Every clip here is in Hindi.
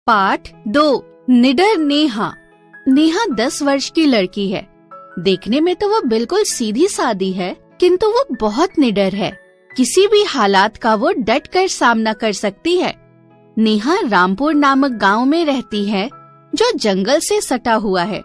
पाठ 2 निडर नेहा। नेहा 10 वर्ष की लड़की है। देखने में तो वो बिल्कुल सीधी सादी है, किंतु वो बहुत निडर है। किसी भी हालात का वो डट कर सामना कर सकती है। नेहा रामपुर नामक गांव में रहती है, जो जंगल से सटा हुआ है।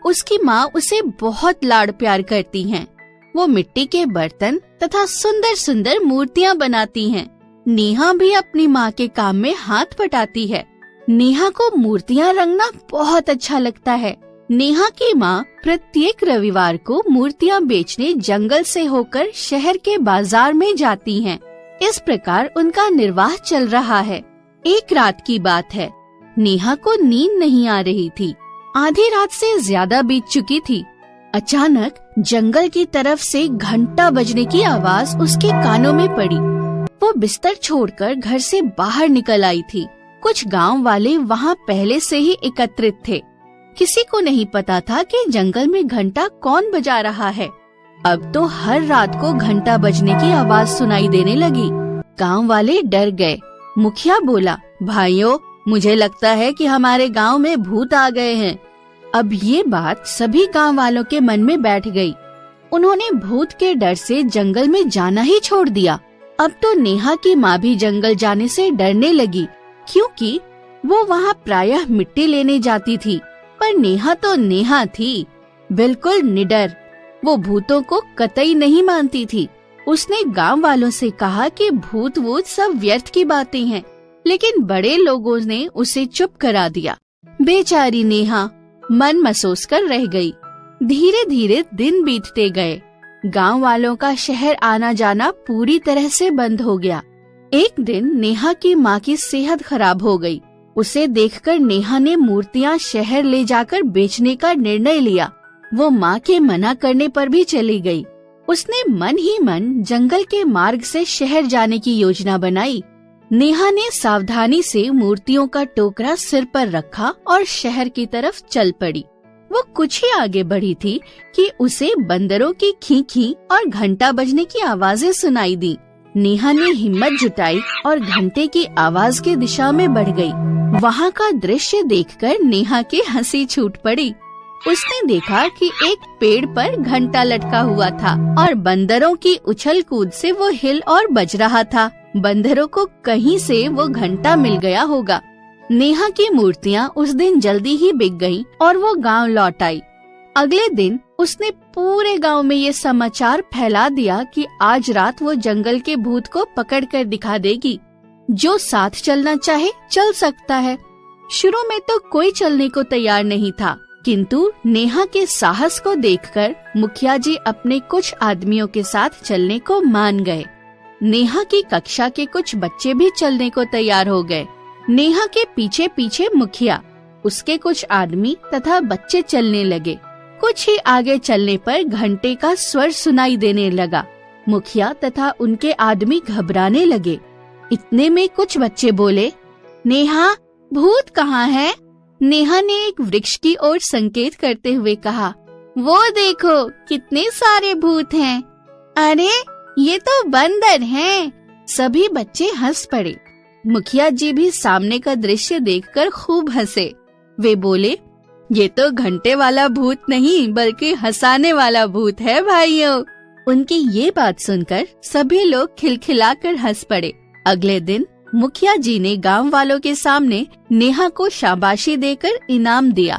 उसकी माँ उसे बहुत लाड़ प्यार करती हैं। वो मिट्टी के बर्तन तथा सुंदर सुंदर मूर्तियाँ बनाती हैं। नेहा भी अपनी माँ के काम में हाथ बटाती है। नेहा को मूर्तियाँ रंगना बहुत अच्छा लगता है। नेहा की माँ प्रत्येक रविवार को मूर्तियाँ बेचने जंगल से होकर शहर के बाजार में जाती हैं। इस प्रकार उनका निर्वाह चल रहा है। एक रात की बात है। नेहा को नींद नहीं आ रही थी। आधी रात से ज्यादा बीत चुकी थी। अचानक जंगल की तरफ से घंटा बजने की आवाज उसके कानों में पड़ी। वो बिस्तर छोड़कर घर से बाहर निकल आई थी। कुछ गांव वाले वहाँ पहले से ही एकत्रित थे। किसी को नहीं पता था कि जंगल में घंटा कौन बजा रहा है। अब तो हर रात को घंटा बजने की आवाज सुनाई देने लगी। गांव वाले डर गए। मुखिया बोला, भाइयों, मुझे लगता है कि हमारे गांव में भूत आ गए हैं। अब ये बात सभी गांव वालों के मन में बैठ गई। उन्होंने भूत के डर से जंगल में जाना ही छोड़ दिया। अब तो नेहा की माँ भी जंगल जाने से डरने लगी, क्योंकि वो वहाँ प्रायः मिट्टी लेने जाती थी। पर नेहा तो नेहा थी, बिल्कुल निडर। वो भूतों को कतई नहीं मानती थी। उसने गांव वालों से कहा कि भूत वूत सब व्यर्थ की बातें हैं, लेकिन बड़े लोगों ने उसे चुप करा दिया। बेचारी नेहा मन मसोस कर रह गई। धीरे धीरे दिन बीतते गए। गांव वालों का शहर आना जाना पूरी तरह से बंद हो गया। एक दिन नेहा की माँ की सेहत खराब हो गई। उसे देखकर नेहा ने मूर्तियाँ शहर ले जाकर बेचने का निर्णय लिया। वो माँ के मना करने पर भी चली गई। उसने मन ही मन जंगल के मार्ग से शहर जाने की योजना बनाई। नेहा ने सावधानी से मूर्तियों का टोकरा सिर पर रखा और शहर की तरफ चल पड़ी। वो कुछ ही आगे बढ़ी थी कि उसे बंदरों की खींखी और घंटा बजने की आवाजें सुनाई दी। नेहा ने हिम्मत जुटाई और घंटे की आवाज की दिशा में बढ़ गई। वहाँ का दृश्य देखकर नेहा की हंसी छूट पड़ी। उसने देखा कि एक पेड़ पर घंटा लटका हुआ था और बंदरों की उछल कूद से वो हिल और बज रहा था। बंदरों को कहीं से वो घंटा मिल गया होगा। नेहा की मूर्तियाँ उस दिन जल्दी ही बिक गईं और वो गांव लौट आई। अगले दिन उसने पूरे गांव में ये समाचार फैला दिया कि आज रात वो जंगल के भूत को पकड़ कर दिखा देगी। जो साथ चलना चाहे चल सकता है। शुरू में तो कोई चलने को तैयार नहीं था, किंतु नेहा के साहस को देखकर मुखिया जी अपने कुछ आदमियों के साथ चलने को मान गए। नेहा की कक्षा के कुछ बच्चे भी चलने को तैयार हो गए। नेहा के पीछे पीछे मुखिया, उसके कुछ आदमी तथा बच्चे चलने लगे। कुछ ही आगे चलने पर घंटे का स्वर सुनाई देने लगा। मुखिया तथा उनके आदमी घबराने लगे। इतने में कुछ बच्चे बोले, नेहा, भूत कहाँ है? नेहा ने एक वृक्ष की ओर संकेत करते हुए कहा, वो देखो कितने सारे भूत हैं। अरे ये तो बंदर हैं। सभी बच्चे हंस पड़े। मुखिया जी भी सामने का दृश्य देखकर खूब हंसे। वे बोले, ये तो घंटे वाला भूत नहीं बल्कि हंसाने वाला भूत है भाइयों। उनकी ये बात सुनकर सभी लोग खिलखिलाकर हंस पड़े। अगले दिन मुखिया जी ने गांव वालों के सामने नेहा को शाबाशी देकर इनाम दिया।